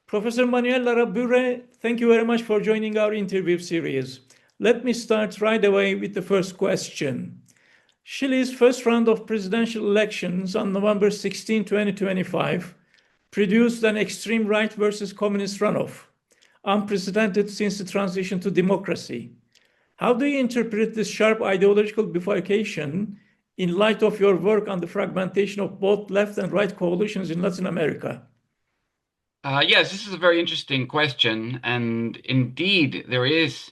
Professor Manuel Larrabure, thank you very much for joining our interview series. Let me start right away with the first question. Chile's first round of presidential elections on November 16, 2025, produced an extreme right versus communist runoff, unprecedented since the transition to democracy. How do you interpret this sharp ideological bifurcation in light of your work on the fragmentation of both left and right coalitions in Latin America? Yes, this is a very interesting question, and indeed there is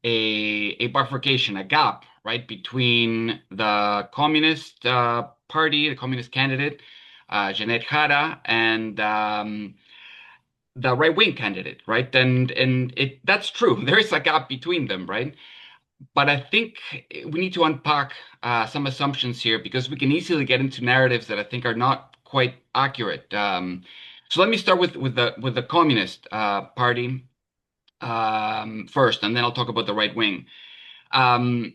a bifurcation, a gap, right, between the Communist Party, the Communist candidate, Jeannette Jara, and the right-wing candidate, right? And that's true. There is a gap between them, right? But I think we need to unpack some assumptions here because we can easily get into narratives that I think are not quite accurate. So let me start with the Communist Party first, and then I'll talk about the right wing. Um,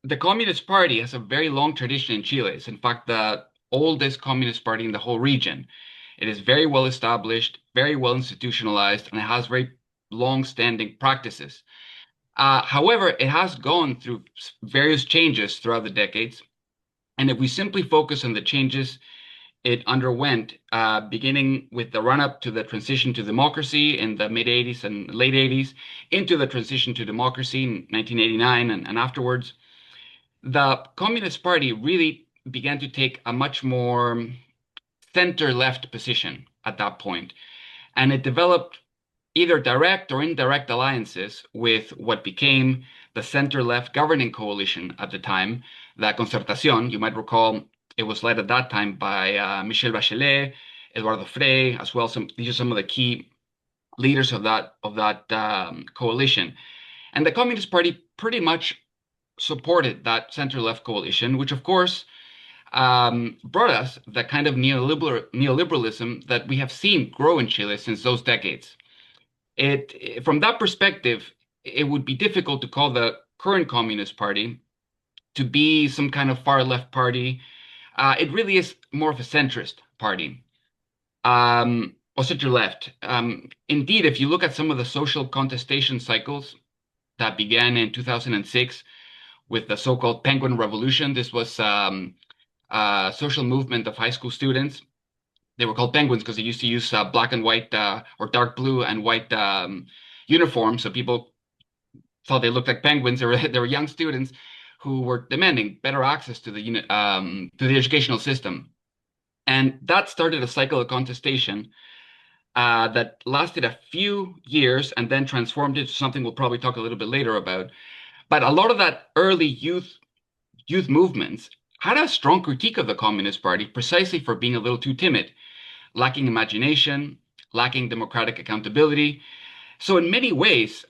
the Communist Party has a very long tradition in Chile. It's in fact the oldest communist party in the whole region. It is very well established, very well institutionalized, and it has very long-standing practices. However, it has gone through various changes throughout the decades. And if we simply focus on the changes it underwent, beginning with the run-up to the transition to democracy in the mid-'80s and late '80s, into the transition to democracy in 1989 and afterwards, the Communist Party really began to take a much more center-left position at that point. And it developed either direct or indirect alliances with what became the center-left governing coalition at the time, the Concertación. You might recall it was led at that time by Michelle Bachelet, Eduardo Frei, as well. These are some of the key leaders of that coalition. And the Communist Party pretty much supported that center-left coalition, which of course brought us the kind of neoliberalism that we have seen grow in Chile since those decades. From that perspective, it would be difficult to call the current Communist Party to be some kind of far left party. It really is more of a centrist party, or center left. Indeed, if you look at some of the social contestation cycles that began in 2006 with the so-called Penguin Revolution, this was a social movement of high school students. They were called penguins because they used to use black and white or dark blue and white uniforms. So people thought they looked like penguins. They were young students who were demanding better access to the educational system. And that started a cycle of contestation that lasted a few years and then transformed into something we'll probably talk a little bit later about. But a lot of that early youth movements had a strong critique of the Communist Party precisely for being a little too timid, lacking imagination, lacking democratic accountability. So in many ways,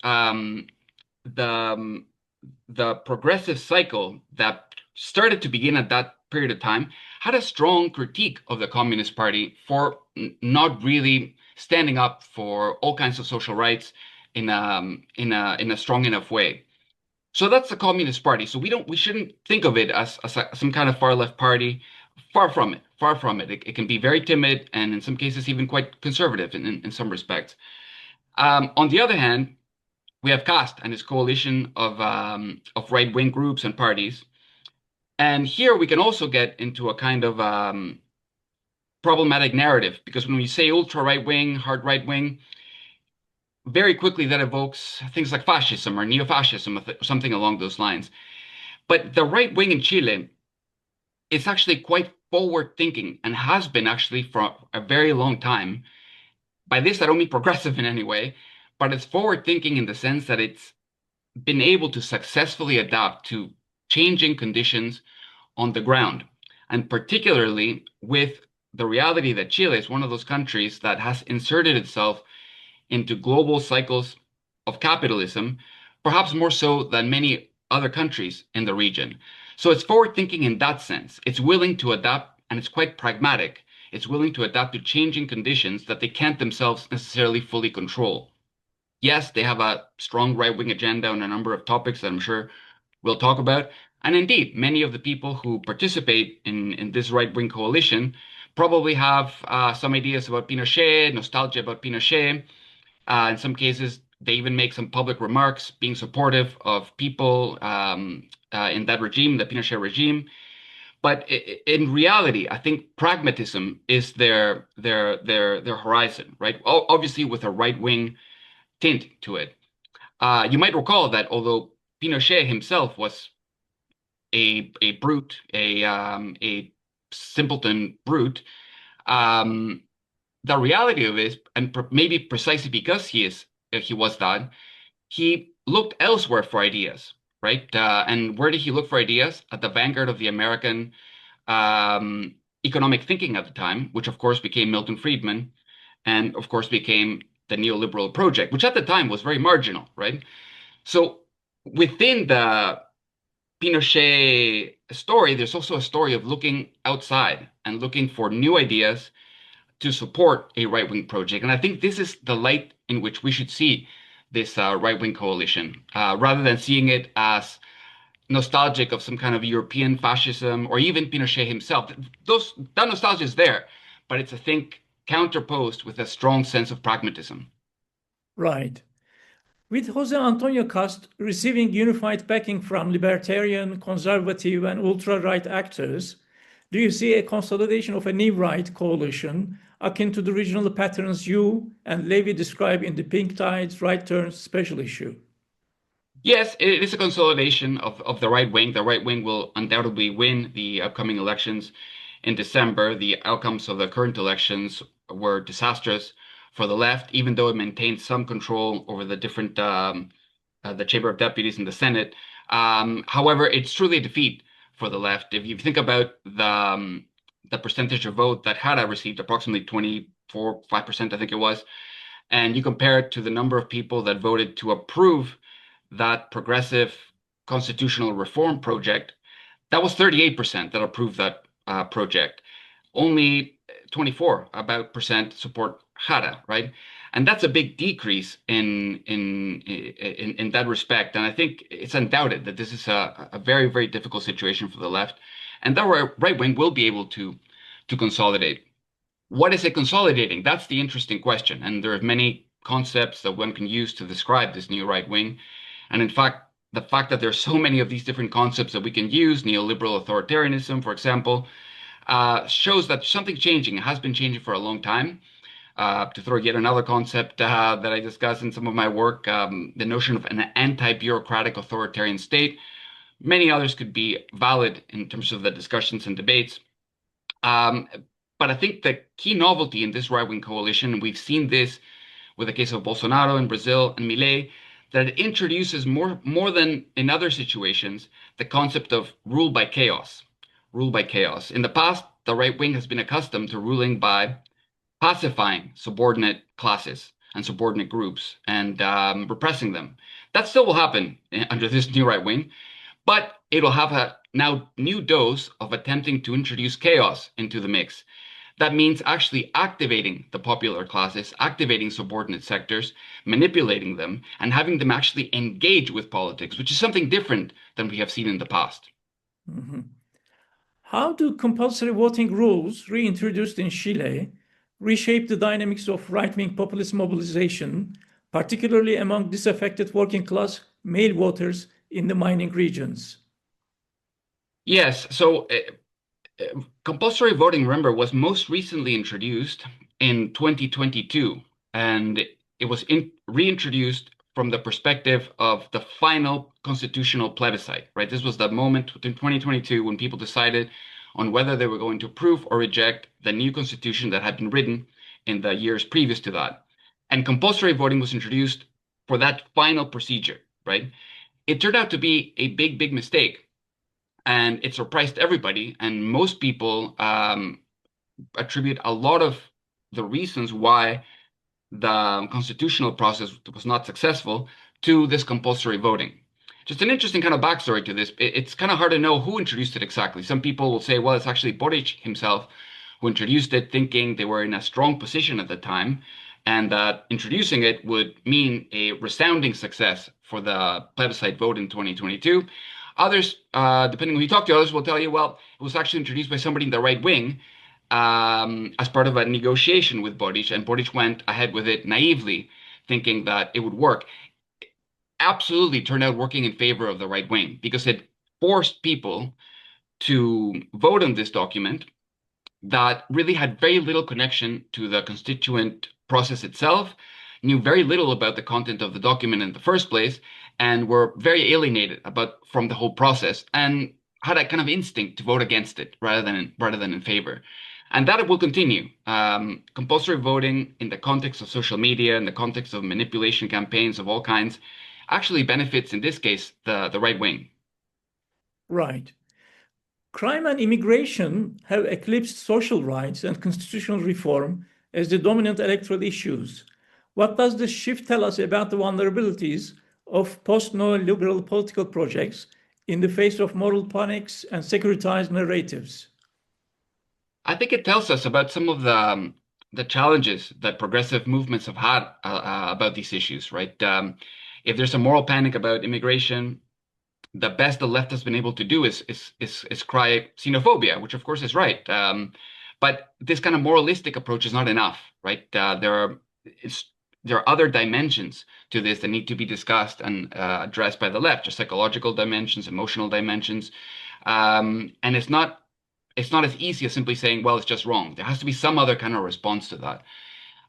the progressive cycle that started to begin at that period of time had a strong critique of the Communist Party for not really standing up for all kinds of social rights in a strong enough way. So that's the Communist Party. So we shouldn't think of it as some kind of far left party. Far from it. Far from it. It can be very timid and in some cases even quite conservative in some respects. On the other hand, we have Kast and his coalition of right-wing groups and parties. And here we can also get into a kind of problematic narrative because when we say ultra right-wing, hard right-wing, very quickly that evokes things like fascism or neo-fascism, or something along those lines. But the right wing in Chile is actually quite forward-thinking and has been actually for a very long time. By this, I don't mean progressive in any way, but it's forward-thinking in the sense that it's been able to successfully adapt to changing conditions on the ground, and particularly with the reality that Chile is one of those countries that has inserted itself into global cycles of capitalism, perhaps more so than many other countries in the region. So it's forward thinking in that sense. It's willing to adapt and it's quite pragmatic. It's willing to adapt to changing conditions that they can't themselves necessarily fully control. Yes, they have a strong right-wing agenda on a number of topics that I'm sure we'll talk about. And indeed, many of the people who participate in this right-wing coalition probably have some ideas about Pinochet, nostalgia about Pinochet. In some cases, they even make some public remarks being supportive of people in that regime, the Pinochet regime. But in reality, I think pragmatism is their horizon, right? Obviously, with a right-wing tint to it. You might recall that although Pinochet himself was a brute, a simpleton brute, um, the reality of it is, and maybe precisely because he was that, he looked elsewhere for ideas, right? And where did he look for ideas? At the vanguard of the American um, economic thinking at the time, which of course became Milton Friedman, and of course became the neoliberal project, which at the time was very marginal, right? So within the Pinochet story, there's also a story of looking outside and looking for new ideas to support a right-wing project. And I think this is the light in which we should see this right-wing coalition, rather than seeing it as nostalgic of some kind of European fascism or even Pinochet himself. That nostalgia is there, but it's, I think, counterposed with a strong sense of pragmatism. Right. With Jose Antonio Kast receiving unified backing from libertarian, conservative, and ultra-right actors, do you see a consolidation of a new right coalition akin to the regional patterns you and Levy describe in the Pink Tides Right Turns special issue? Yes, it is a consolidation of the right wing. The right wing will undoubtedly win the upcoming elections in December. The outcomes of the current elections were disastrous for the left, even though it maintained some control over the different the Chamber of Deputies and the Senate. However, it's truly a defeat for the left. If you think about the percentage of vote that Jara received, approximately 24.5%, I think it was, and you compare it to the number of people that voted to approve that progressive constitutional reform project, that was 38% that approved that project. Only 24 about percent support Jara, right? And that's a big decrease in that respect. And I think it's undoubted that this is a very, very difficult situation for the left, and that right wing will be able to consolidate. What is it consolidating? That's the interesting question. And there are many concepts that one can use to describe this new right wing. And in fact, the fact that there's so many of these different concepts that we can use, neoliberal authoritarianism, for example, shows that something's changing. It has been changing for a long time. To throw yet another concept that I discuss in some of my work, the notion of an anti-bureaucratic authoritarian state. Many others could be valid in terms of the discussions and debates. Um, but I think the key novelty in this right-wing coalition, and we've seen this with the case of Bolsonaro in Brazil and Milei, that it introduces more than in other situations the concept of rule by chaos. Rule by chaos. In the past, the right wing has been accustomed to ruling by pacifying subordinate classes and subordinate groups and repressing them. That still will happen under this new right wing, but it'll have a now new dose of attempting to introduce chaos into the mix. That means actually activating the popular classes, activating subordinate sectors, manipulating them, and having them actually engage with politics, which is something different than we have seen in the past. Mm-hmm. How do compulsory voting rules, reintroduced in Chile, reshape the dynamics of right-wing populist mobilization, particularly among disaffected working class male voters in the mining regions? Yes, so compulsory voting, remember, was most recently introduced in 2022, and it was reintroduced from the perspective of the final constitutional plebiscite, right? This was the moment in 2022 when people decided on whether they were going to approve or reject the new constitution that had been written in the years previous to that. And compulsory voting was introduced for that final procedure, right? It turned out to be a big, big mistake, and it surprised everybody. And most people attribute a lot of the reasons why the constitutional process was not successful to this compulsory voting. Just an interesting kind of backstory to this. It's kind of hard to know who introduced it exactly. Some people will say, well, it's actually Boric himself who introduced it, thinking they were in a strong position at the time, and that introducing it would mean a resounding success for the plebiscite vote in 2022. Others, depending on who you talk to, others will tell you, well, it was actually introduced by somebody in the right wing as part of a negotiation with Boris, and Boris went ahead with it naively, thinking that it would work. Absolutely turned out working in favor of the right wing because it forced people to vote on this document that really had very little connection to the constituent process itself, knew very little about the content of the document in the first place, and were very alienated from the whole process, and had a kind of instinct to vote against it rather than in favor. And that will continue. Compulsory voting in the context of social media, in the context of manipulation campaigns of all kinds, actually benefits, in this case, the right wing. Right. Crime and immigration have eclipsed social rights and constitutional reform as the dominant electoral issues. What does this shift tell us about the vulnerabilities of post-neoliberal political projects in the face of moral panics and securitized narratives? I think it tells us about some of the challenges that progressive movements have had about these issues, right? If there's a moral panic about immigration, the best the left has been able to do is cry xenophobia, which of course is right. But this kind of moralistic approach is not enough, right? There are other dimensions to this that need to be discussed and addressed by the left, just psychological dimensions, emotional dimensions, and it's not as easy as simply saying, well, it's just wrong. There has to be some other kind of response to that.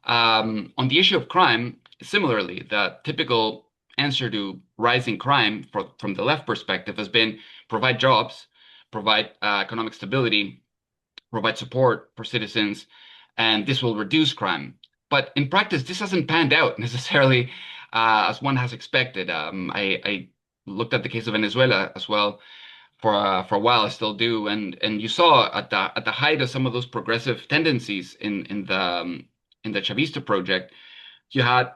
On the issue of crime, similarly, the typical answer to rising crime from the left perspective has been provide jobs, provide economic stability, provide support for citizens, and this will reduce crime. But in practice, this hasn't panned out necessarily as one has expected. I looked at the case of Venezuela as well for a while. I still do, and you saw at the height of some of those progressive tendencies in the Chavista project, you had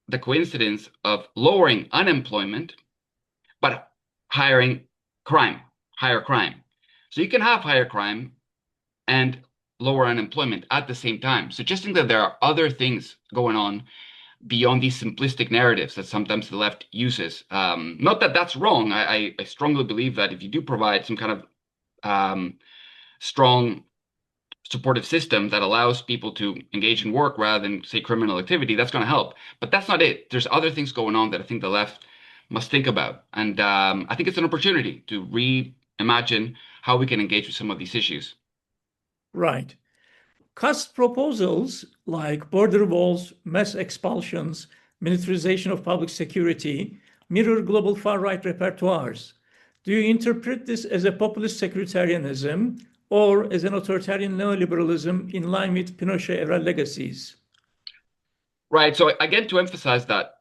the coincidence of lowering unemployment, but higher crime. So you can have higher crime and lower unemployment at the same time, suggesting that there are other things going on beyond these simplistic narratives that sometimes the left uses. Not that that's wrong. I strongly believe that if you do provide some kind of strong supportive system that allows people to engage in work rather than, say, criminal activity, that's going to help. But that's not it. There's other things going on that I think the left must think about. And I think it's an opportunity to reimagine how we can engage with some of these issues. Right. Kast proposals like border walls, mass expulsions, militarization of public security mirror global far-right repertoires. Do you interpret this as a populist securitarianism or as an authoritarian neoliberalism in line with Pinochet-era legacies? Right. So again, to emphasize that,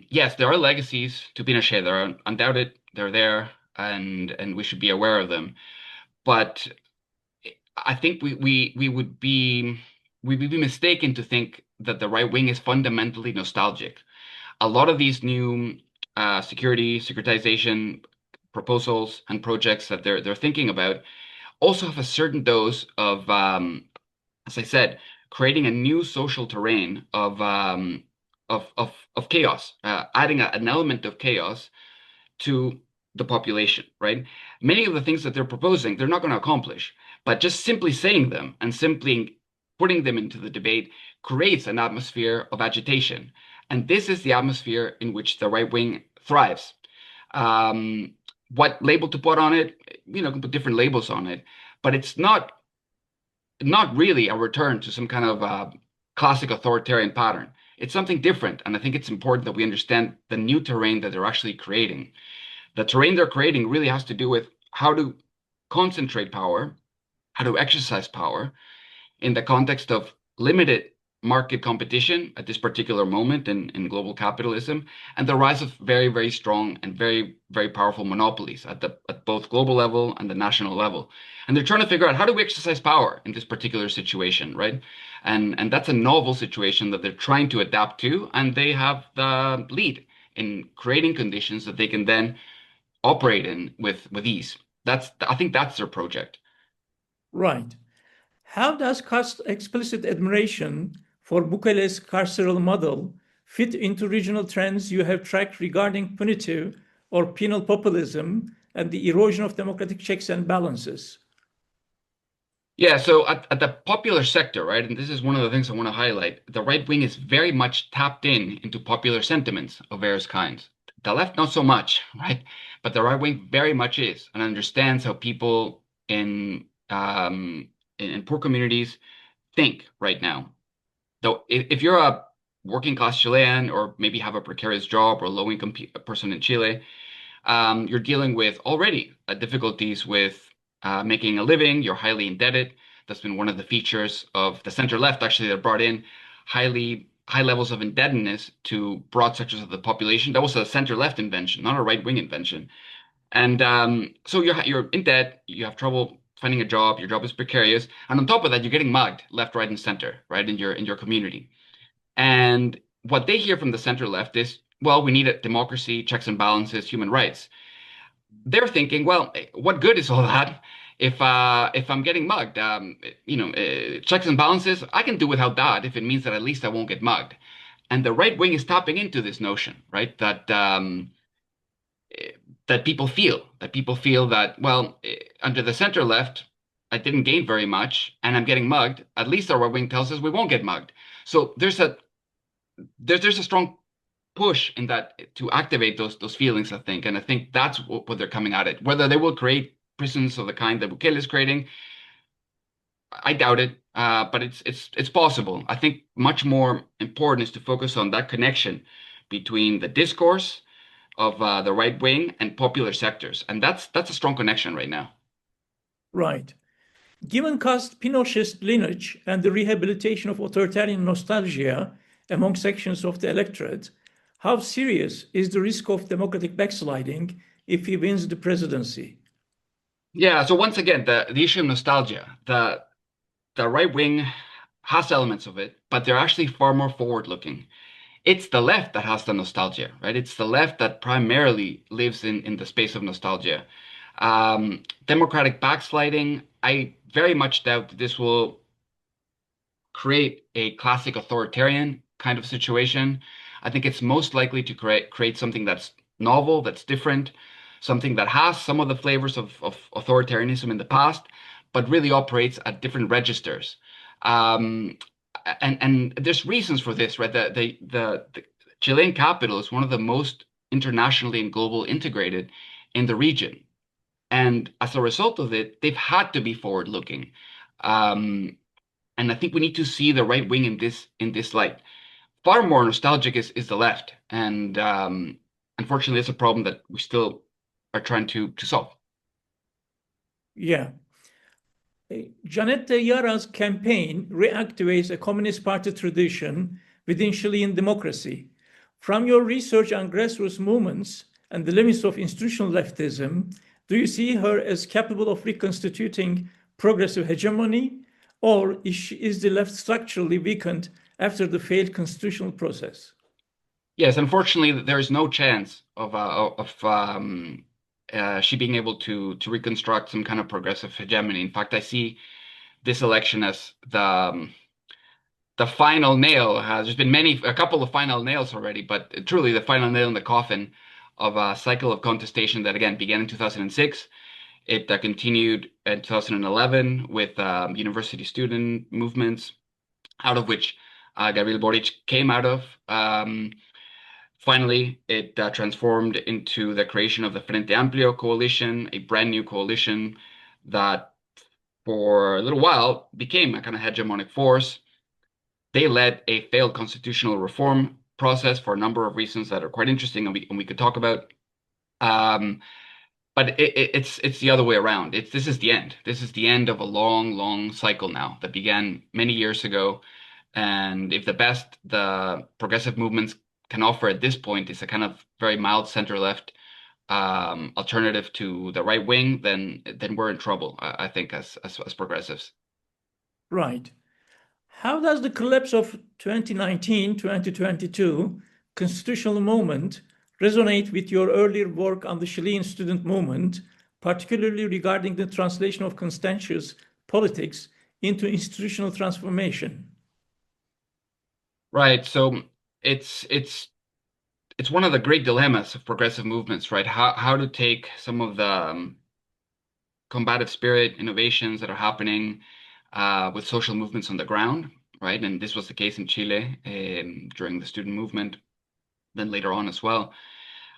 yes, there are legacies to Pinochet. They're undoubted. They're there, and we should be aware of them. But I think we'd be mistaken to think that the right wing is fundamentally nostalgic. A lot of these new securitization proposals and projects that they're thinking about also have a certain dose of, as I said, creating a new social terrain of chaos, adding an element of chaos to the population, right? Many of the things that they're proposing, they're not going to accomplish, but just simply saying them and simply putting them into the debate creates an atmosphere of agitation. And this is the atmosphere in which the right wing thrives. What label to put on it, you can put different labels on it, but it's not really a return to some kind of classic authoritarian pattern. It's something different, and I think it's important that we understand the new terrain that they're actually creating. The terrain they're creating really has to do with how to concentrate power, how to exercise power in the context of limited market competition at this particular moment in global capitalism, and the rise of very, very strong and very, very powerful monopolies at both global level and the national level. And they're trying to figure out how do we exercise power in this particular situation, right? And that's a novel situation that they're trying to adapt to, and they have the lead in creating conditions that they can then operate in with ease. I think that's their project. Right. How does Kast's explicit admiration for Bukele's carceral model fit into regional trends you have tracked regarding punitive or penal populism and the erosion of democratic checks and balances? Yeah, so at the popular sector, right, and this is one of the things I want to highlight, the right wing is very much tapped into popular sentiments of various kinds. The left, not so much, right? But the right wing very much is and understands how people in poor communities think right now. Though if you're a working class Chilean or maybe have a precarious job or low income person in Chile, you're dealing with already difficulties with making a living. You're highly indebted. That's been one of the features of the center left, actually, that brought in high levels of indebtedness to broad sectors of the population. That was a center left invention, not a right wing invention. And so you're in debt. You have trouble finding a job. Your job is precarious, and on top of that, you're getting mugged left, right, and center, right, in your community. And what they hear from the center left is, well, we need a democracy, checks and balances, human rights. They're thinking, well, what good is all that if I'm getting mugged? Checks and balances, I can do without that if it means that at least I won't get mugged. And the right wing is tapping into this notion, right? That people feel that, well, under the center left, I didn't gain very much, and I'm getting mugged. At least our right wing tells us we won't get mugged. So there's a strong push in that to activate those feelings, I think. And I think that's what they're coming at it. Whether they will create prisons of the kind that Bukele is creating, I doubt it. But it's possible. I think much more important is to focus on that connection between the discourse of the right wing and popular sectors, and that's a strong connection right now. Right. Given Kast Pinochet's lineage and the rehabilitation of authoritarian nostalgia among sections of the electorate, how serious is the risk of democratic backsliding if he wins the presidency? Yeah. So once again, the issue of nostalgia, the right wing has elements of it, but they're actually far more forward looking. It's the left that has the nostalgia, right? It's the left that primarily lives in the space of nostalgia. Democratic backsliding, I very much doubt that this will create a classic authoritarian kind of situation. I think it's most likely to create something that's novel, that's different, something that has some of the flavors of authoritarianism in the past, but really operates at different registers. Um, and there's reasons for this, right? The Chilean capital is one of the most internationally and global integrated in the region. And as a result of it, they've had to be forward looking. Um, and I think we need to see the right wing in this light. Far more nostalgic is the left, and unfortunately, it's a problem that we still are trying to solve. Yeah. Jeannette Jara's campaign reactivates a Communist Party tradition within Chilean democracy. From your research on grassroots movements and the limits of institutional leftism, do you see her as capable of reconstituting progressive hegemony, or is the left structurally weakened after the failed constitutional process? Yes, unfortunately, there is no chance of she being able to reconstruct some kind of progressive hegemony. In fact, I see this election as the final nail. There's been a couple of final nails already, but truly the final nail in the coffin of a cycle of contestation that again began in 2006. It continued in 2011 with university student movements, out of which Gabriel Boric came out of. Finally, it transformed into the creation of the Frente Amplio coalition, a brand new coalition that for a little while became a kind of hegemonic force. They led a failed constitutional reform process for a number of reasons that are quite interesting and we could talk about. Um, but it's the other way around. This is the end. This is the end of a long, long cycle now that began many years ago. And if the best the progressive movements can offer at this point is a kind of very mild center left alternative to the right wing, then we're in trouble, I think, as progressives. Right. How does the collapse of 2019-2022 constitutional movement resonate with your earlier work on the Chilean student movement, particularly regarding the translation of consensus politics into institutional transformation? Right. So it's it's it's one of the great dilemmas of progressive movements, right? How to take some of the combative spirit innovations that are happening with social movements on the ground, right? And this was the case in Chile during the student movement, then later on as well.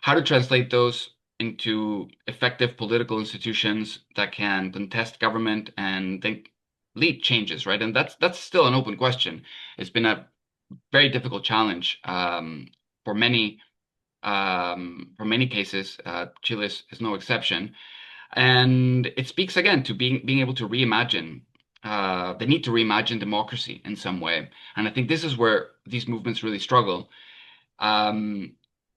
How to translate those into effective political institutions that can contest government and then lead changes, right? And that's still an open question. It's been a very difficult challenge for many cases. Chile is no exception, and it speaks again to being able to reimagine the need to reimagine democracy in some way. And I think this is where these movements really struggle. Um,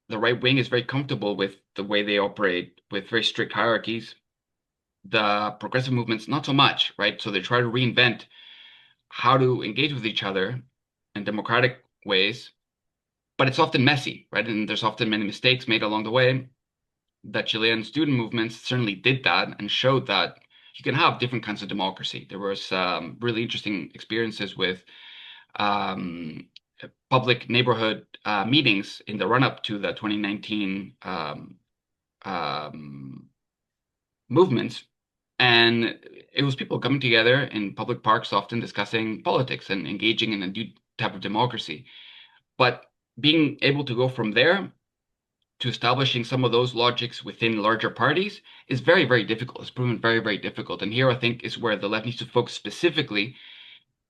the right wing is very comfortable with the way they operate with very strict hierarchies. The progressive movements, not so much, right? So they try to reinvent how to engage with each other in democratic ways, but it's often messy, right? And there's often many mistakes made along the way. The Chilean student movements certainly did that and showed that you can have different kinds of democracy. There was really interesting experiences with um, public neighborhood meetings in the run-up to the 2019 um, movements. And it was people coming together in public parks, often discussing politics and engaging in a new type of democracy. But being able to go from there to establishing some of those logics within larger parties is very, very difficult. It's proven very, very difficult. And here I think is where the left needs to focus specifically.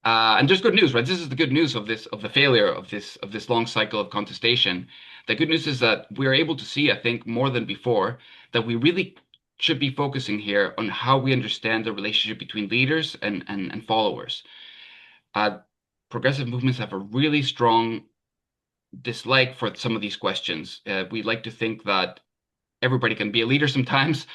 And there's good news, right? This is the good news of the failure of this long cycle of contestation. The good news is that we're able to see, I think, more than before, that we really should be focusing here on how we understand the relationship between leaders and followers. Uh, Progressive movements have a really strong dislike for some of these questions. We like to think that everybody can be a leader sometimes,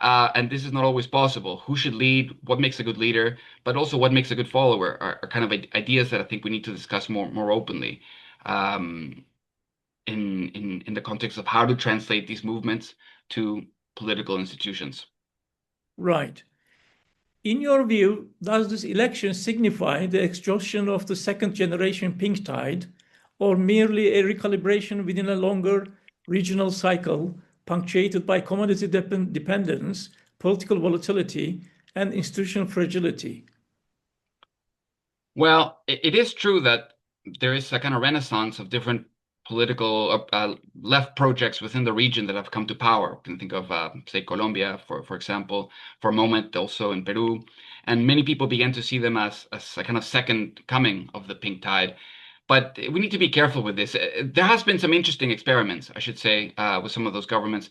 and this is not always possible. Who should lead? What makes a good leader? But also, what makes a good follower are kind of ideas that I think we need to discuss more openly um, in the context of how to translate these movements to political institutions. Right. In your view, does this election signify the exhaustion of the second generation pink tide, or merely a recalibration within a longer regional cycle punctuated by commodity dependence, political volatility, and institutional fragility? Well, it is true that there is a kind of renaissance of different political left projects within the region that have come to power. You can think of, say, Colombia, for example, for a moment, also in Peru. And many people began to see them as a kind of second coming of the pink tide. But we need to be careful with this. There has been some interesting experiments, I should say, with some of those governments.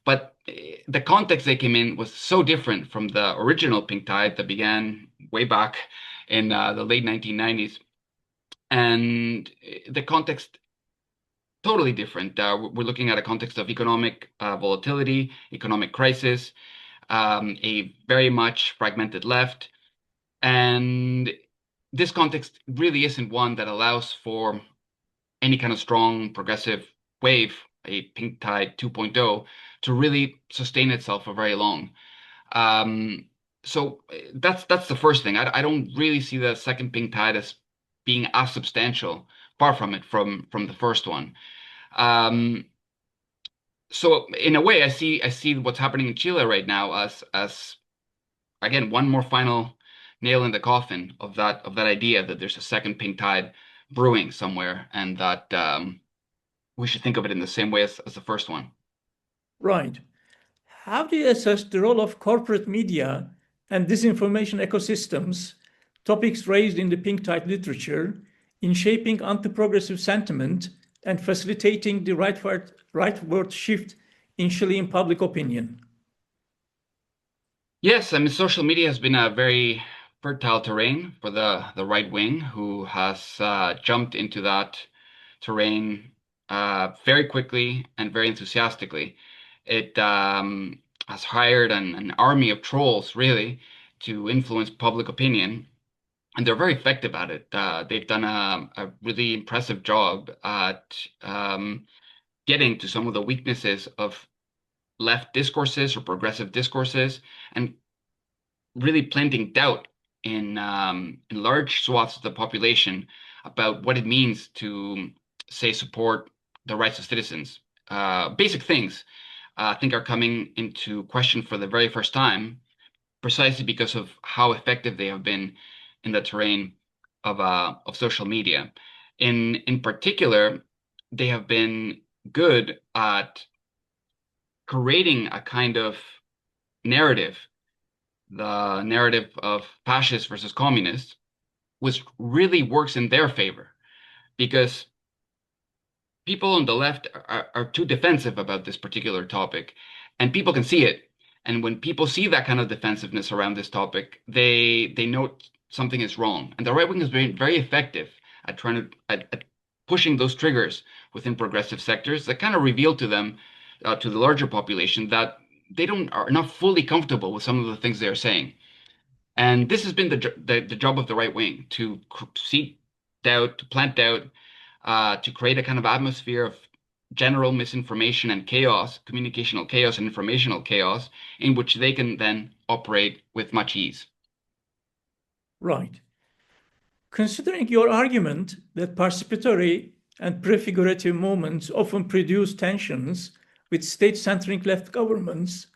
But the context they came in was so different from the original pink tide that began way back in the late 1990s. And the context totally different. We're looking at a context of economic volatility, economic crisis, a very much fragmented left, and this context really isn't one that allows for any kind of strong progressive wave, a pink tide 2.0, to really sustain itself for very long. Um, so that's the first thing. I don't really see the second pink tide as being as substantial, far from it, from the first one. Um, so in a way, I see what's happening in Chile right now as again one more final nail in the coffin of that idea that there's a second pink tide brewing somewhere, and that we should think of it in the same way as the first one. Right. How do you assess the role of corporate media and disinformation ecosystems, topics raised in the pink tide literature, in shaping anti-progressive sentiment and facilitating the rightward shift in Chilean public opinion? Yes, I mean, social media has been a very fertile terrain for the right wing, who has jumped into that terrain very quickly and very enthusiastically. It has hired an army of trolls, really, to influence public opinion, and they're very effective at it. They've done a really impressive job at getting to some of the weaknesses of left discourses or progressive discourses and really planting doubt in large swaths of the population about what it means to, say, support the rights of citizens. Basic things, I think, are coming into question for the very first time, precisely because of how effective they have been in the terrain of social media. In particular, they have been good at creating a kind of narrative, the narrative of fascists versus communists, which really works in their favor because people on the left are too defensive about this particular topic, and people can see it. And when people see that kind of defensiveness around this topic, they know something is wrong. And the right wing has been very effective at trying to at pushing those triggers within progressive sectors that kind of reveal to them, to the larger population, that they don't are not fully comfortable with some of the things they are saying. And this has been the job of the right wing to seek doubt, to plant doubt, to create a kind of atmosphere of general misinformation and chaos, communicational chaos and informational chaos, in which they can then operate with much ease. Right. Considering your argument that participatory and prefigurative movements often produce tensions with state-centric left governments,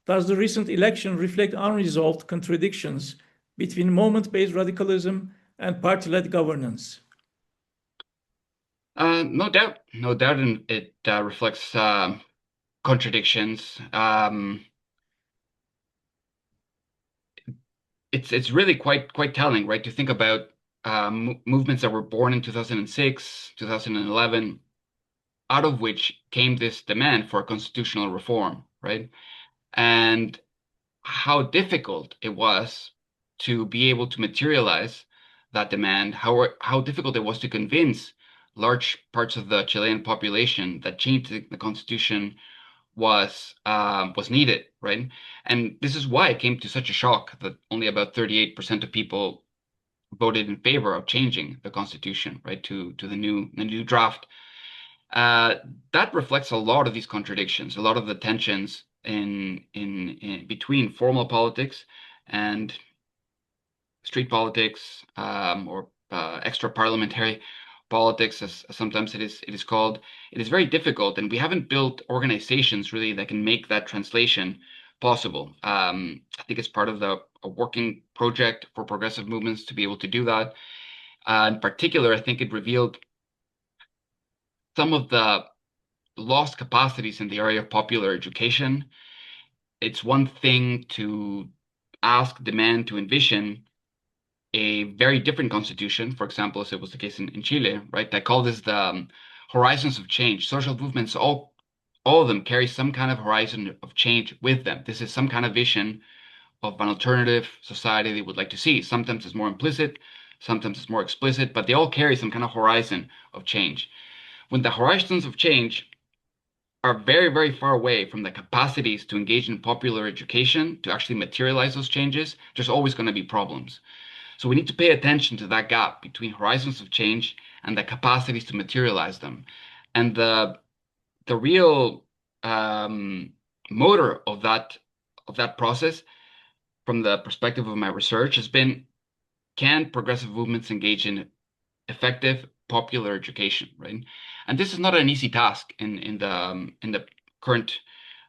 does the recent election reflect unresolved contradictions between movement-based radicalism and party-led governance? No doubt, no doubt, and it reflects contradictions. It's really quite telling, right? To think about movements that were born in 2006, 2011, out of which came this demand for constitutional reform, right? And how difficult it was to be able to materialize that demand, how difficult it was to convince large parts of the Chilean population that changing the constitution was needed, right? And this is why it came to such a shock that only about 38% of people voted in favor of changing the constitution, right, to the new draft. Uh, that reflects a lot of these contradictions, a lot of the tensions in between formal politics and street politics, or extra parliamentary politics, as sometimes it is called. It is very difficult, and we haven't built organizations really that can make that translation possible. I think it's part of a working project for progressive movements to be able to do that. In particular, I think it revealed some of the lost capacities in the area of popular education. It's one thing to ask, demand, to envision a very different constitution, for example, as it was the case in Chile, right? I call this the horizons of change. Social movements, all of them carry some kind of horizon of change with them. This is some kind of vision of an alternative society they would like to see. Sometimes it's more implicit, sometimes it's more explicit, but they all carry some kind of horizon of change. When the horizons of change are very, very far away from the capacities to engage in popular education, to actually materialize those changes, there's always going to be problems. So we need to pay attention to that gap between horizons of change and the capacities to materialize them. And the real motor of that process, from the perspective of my research, has been, can progressive movements engage in effective popular education, right? And this is not an easy task in the current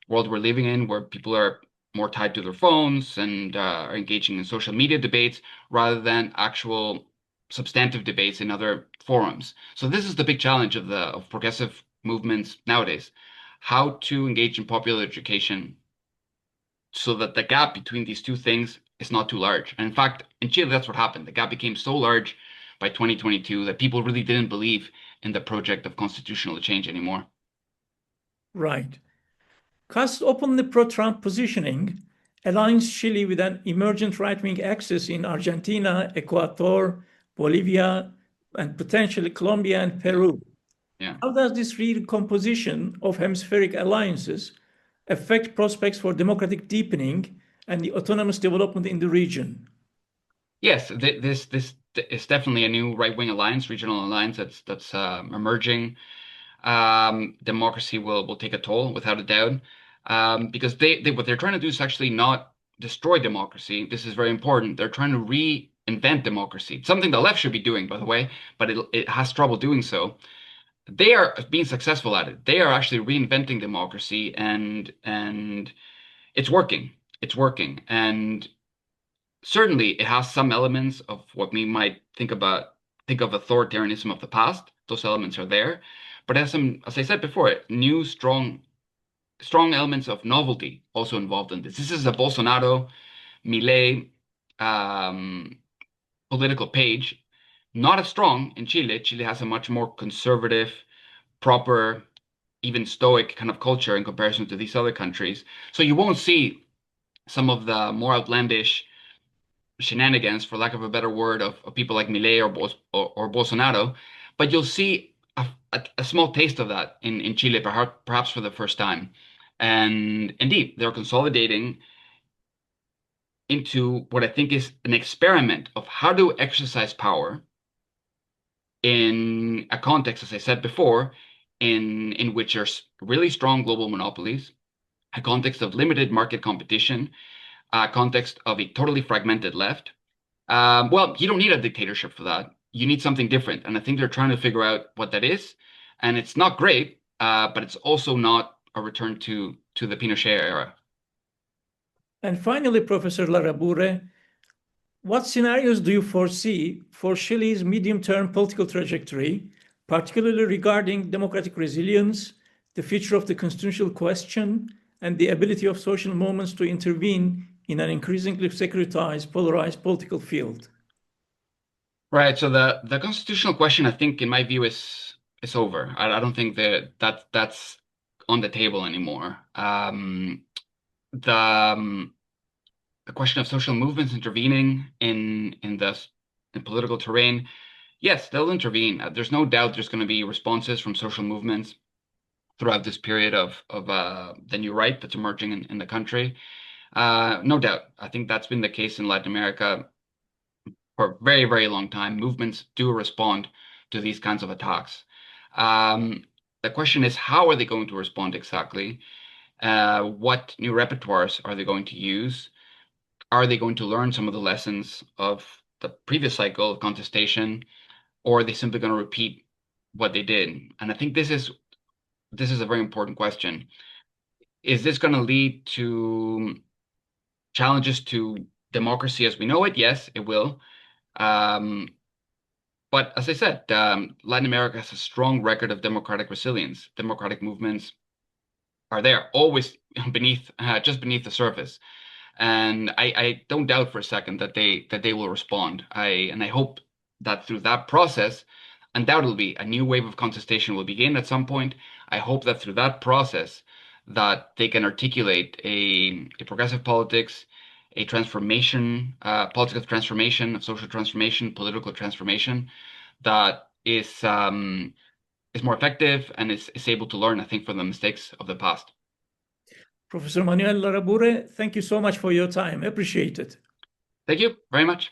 world we're living in, where people are more tied to their phones and are engaging in social media debates rather than actual substantive debates in other forums. So this is the big challenge of progressive movements nowadays: how to engage in popular education so that the gap between these two things is not too large. And in fact, in Chile, that's what happened. The gap became so large by 2022 that people really didn't believe in the project of constitutional change anymore. Right. Kast openly pro-Trump positioning aligns Chile with an emergent right-wing axis in Argentina, Ecuador, Bolivia, and potentially Colombia and Peru. Yeah. How does this recomposition of hemispheric alliances affect prospects for democratic deepening and the autonomous development in the region? Yes, this is definitely a new right-wing alliance, regional alliance that's emerging. Democracy will take a toll without a doubt, because they what they're trying to do is actually not destroy democracy. This is very important. They're trying to reinvent democracy, something the left should be doing, by the way, but it has trouble doing so. They are being successful at it. They are actually reinventing democracy, and it's working. It's working, and certainly it has some elements of what we might think of authoritarianism of the past. Those elements are there, but it has some, as I said before, new strong elements of novelty also involved in this. This is a Bolsonaro, Milei um, political page, not as strong in Chile. Chile has a much more conservative, proper, even stoic kind of culture in comparison to these other countries. So you won't see some of the more outlandish shenanigans, for lack of a better word, of people like Milei or Bolsonaro, but you'll see a small taste of that in Chile, perhaps for the first time. And indeed, they're consolidating into what I think is an experiment of how to exercise power in a context, as I said before, in which there's really strong global monopolies, a context of limited market competition, a context of a totally fragmented left. Well, you don't need a dictatorship for that. You need something different. And I think they're trying to figure out what that is. And it's not great, but it's also not a return to the Pinochet era. And finally, Professor Larrabure, what scenarios do you foresee for Chile's medium-term political trajectory, particularly regarding democratic resilience, the future of the constitutional question, and the ability of social movements to intervene in an increasingly securitized, polarized political field? Right. So the constitutional question, I think, in my view, is over. I don't think that's on the table anymore. The the question of social movements intervening in political terrain, yes, they'll intervene. There's no doubt there's going to be responses from social movements throughout this period of the new right that's emerging in the country. No doubt. I think that's been the case in Latin America for a very, very long time. Movements do respond to these kinds of attacks. The question is, how are they going to respond exactly? What new repertoires are they going to use? Are they going to learn some of the lessons of the previous cycle of contestation, or are they simply going to repeat what they did? And I think this is a very important question. Is this going to lead to challenges to democracy as we know it? Yes, it will. Um, but as I said, Latin America has a strong record of democratic resilience. Democratic movements are there, always just beneath the surface. And I don't doubt for a second that they will respond. I hope that through that process, undoubtedly a new wave of contestation will begin at some point. I hope that through that process that they can articulate a progressive politics, a transformation, political transformation, of social transformation, political transformation that is more effective and is able to learn, I think, from the mistakes of the past. Professor Manuel Larrabure, thank you so much for your time. Appreciate it. Thank you very much.